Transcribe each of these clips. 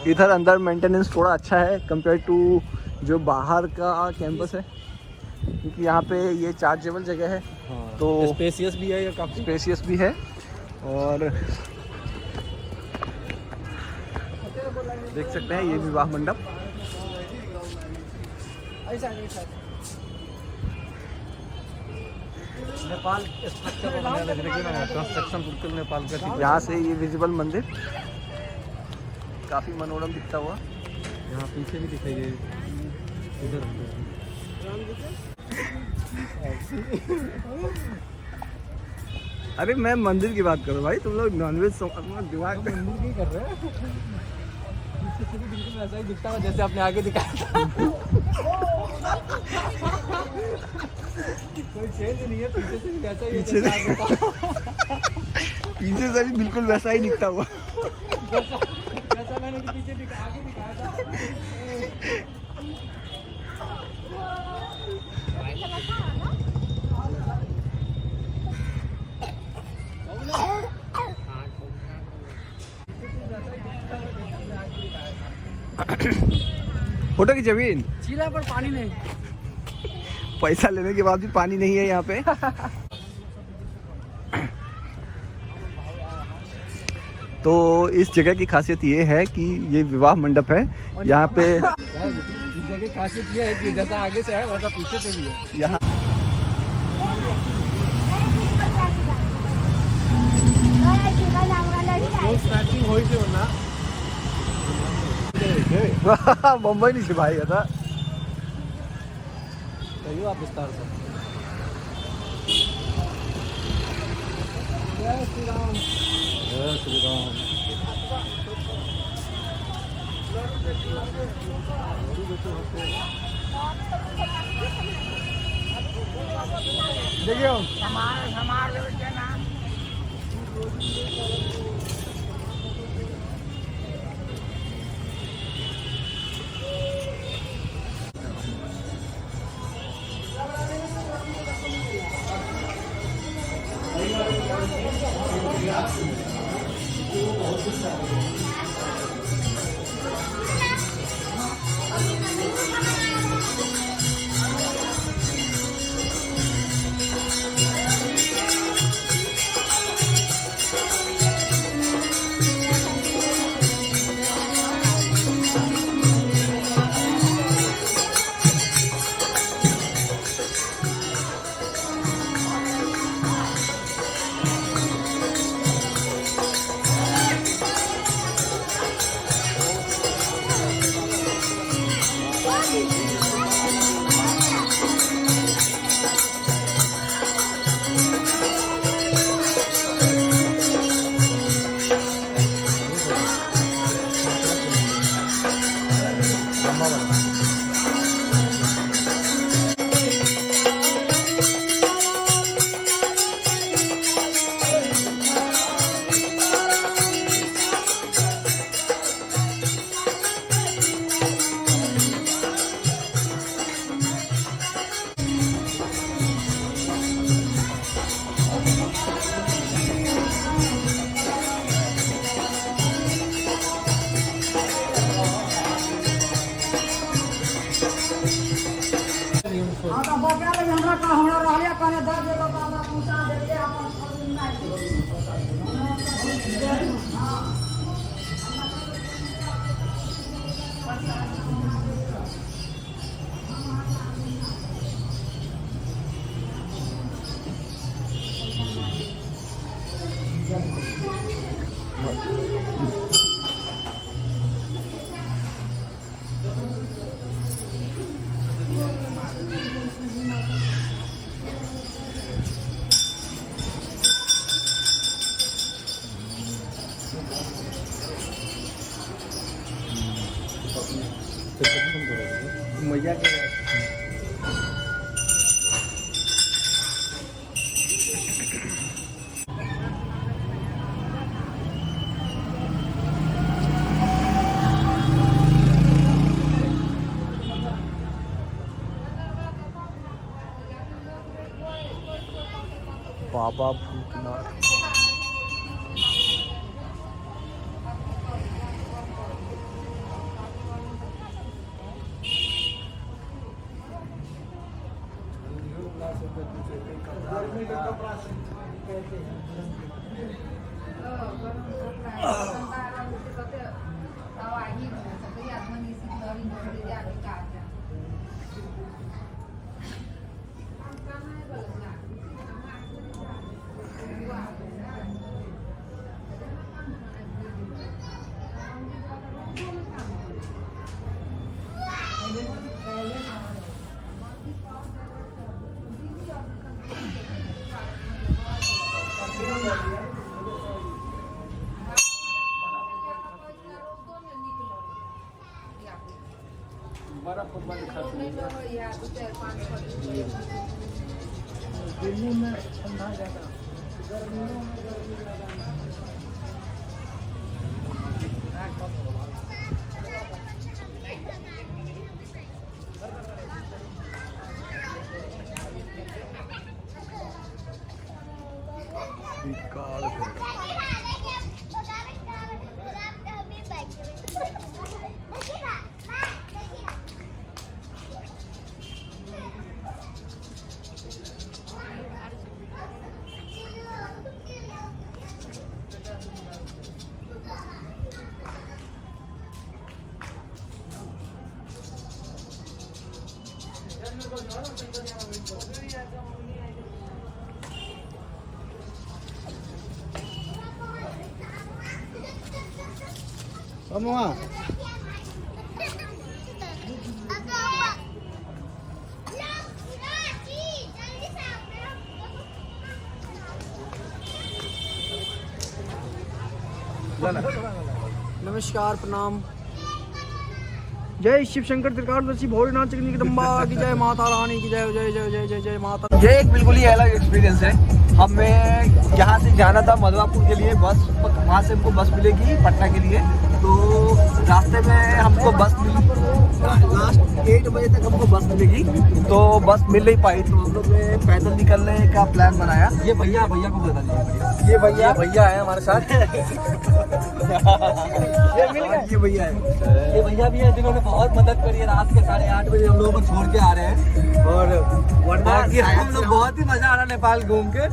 इधर अंदर मेंटेनेंस थोड़ा अच्छा है कंपेयर टू जो बाहर का कैंपस है, क्योंकि यहाँ पे ये चार्जेबल जगह है। हाँ, तो स्पेसियस भी है, ये काफ़ी स्पेसियस भी है। और देख सकते हैं ये विवाह मंडप। नेपाल स्ट्रक्चर कंस्ट्रक्शन बिल्कुल नेपाल का। यहाँ से ये विजिबल मंदिर काफ़ी मनोरम दिखता हुआ। यहाँ पीछे भी दिखाई दे इधर। अरे मैं मंदिर की बात करूँ भाई, तुम लोग नॉनवेज दिमाग में मंदिर की कर रहे हैं। पीछे से भी बिल्कुल ऐसा ही दिखता है जैसे आपने आगे दिखाया था। कोई चेंज नहीं है, पीछे से भी वैसा ही है। पीछे से भी बिल्कुल वैसा ही दिखता हुआ। जैसा मैंने पीछे आगे दिखाया था। फोटो की जमीन चीला पर पानी नहीं, पैसा लेने के बाद भी पानी नहीं है यहाँ पे। तो इस जगह की खासियत ये है कि ये विवाह मंडप है यहाँ पे। इस जगह की खासियत ये है कि जैसा आगे से है वैसा पीछे से भी है। यहाँ मुंबई नहीं भाई था। कहिए आप विस्तार से। जय श्री राम, जय श्री राम। देखिए मैया के बाबा भूतनाथ। दिल्ली में ठंडा ज़्यादा, गर्मियों में गर्मी ज़्यादा। Semua. नमस्कार, प्रणाम। जय शिव शंकर त्रिकालदर्शी भोलेनाथ जगदम्बा की जय, माता रानी की जय, जय जय जय जय जय माता। ये एक बिल्कुल ही अलग एक्सपीरियंस है। हमें यहाँ से जाना था मधवापुर के लिए, बस वहाँ से हमको बस मिलेगी पटना के लिए। तो रास्ते में हमको बस मिली, लास्ट 8 बजे तक हमको बस मिलेगी, तो बस मिल नहीं पाई। तो हम लोग ने पैदल निकलने का प्लान बनाया। ये भैया को बता दीजिए। ये भैया है हमारे साथ। ये मिल गए। ये भैया है, ये भैया भी है जिन्होंने बहुत मदद करी है। रात के 8:30 बजे हम लोगों को छोड़ के आ रहे हैं, और बाकी हम लोग बहुत ही मजा आ रहा है नेपाल घूम के।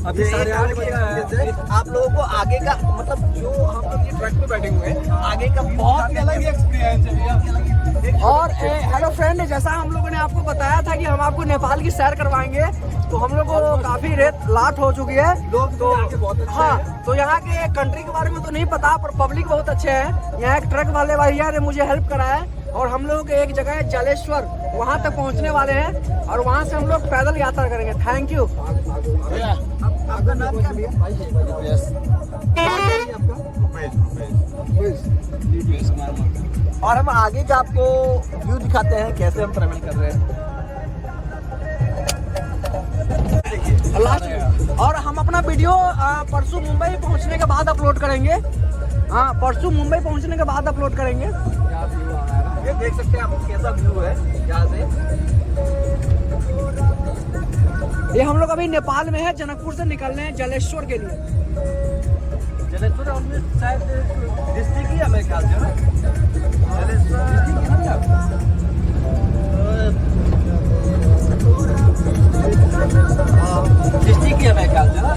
अभी 8:30 बजे है। आप लोगों को आगे का मतलब जो हम लोग ये ट्रक पे बैठे हुए हैं, आगे का बहुत ही अलग एक्सपीरियंस है। और हेलो फ्रेंड, जैसा हम लोगों ने आपको बताया था कि हम आपको नेपाल की सैर करवाएंगे, तो हम लोग को काफी रात हो चुकी है। लोग तो यहाँ के बहुत अच्छे हैं। हाँ, तो यहाँ के कंट्री के बारे में तो नहीं पता, पर पब्लिक बहुत अच्छे हैं। यहाँ एक ट्रक वाले भैया ने मुझे हेल्प करा है, और हम लोग एक जगह है जलेश्वर, वहाँ तक पहुँचने वाले हैं, और वहाँ से हम लोग पैदल यात्रा करेंगे। Thank you. आपका नाम क्या भैया? और हम आगे का आपको व्यू दिखाते हैं, कैसे हम ट्रेवल कर रहे हैं। और हम अपना वीडियो परसों मुंबई पहुंचने के बाद अपलोड करेंगे। हाँ, परसों मुंबई पहुंचने के बाद अपलोड करेंगे। ये देख सकते हैं आप कैसा व्यू है यहाँ से। ये हम लोग अभी नेपाल में है, जनकपुर से निकल रहे हैं जलेश्वर के लिए। जलेश्वर शायद डिस्ट्रिक्ट ही है मेरे ख्याल से ना। डिस्ट्रिक्ट ही है मेरे ख्याल से ना।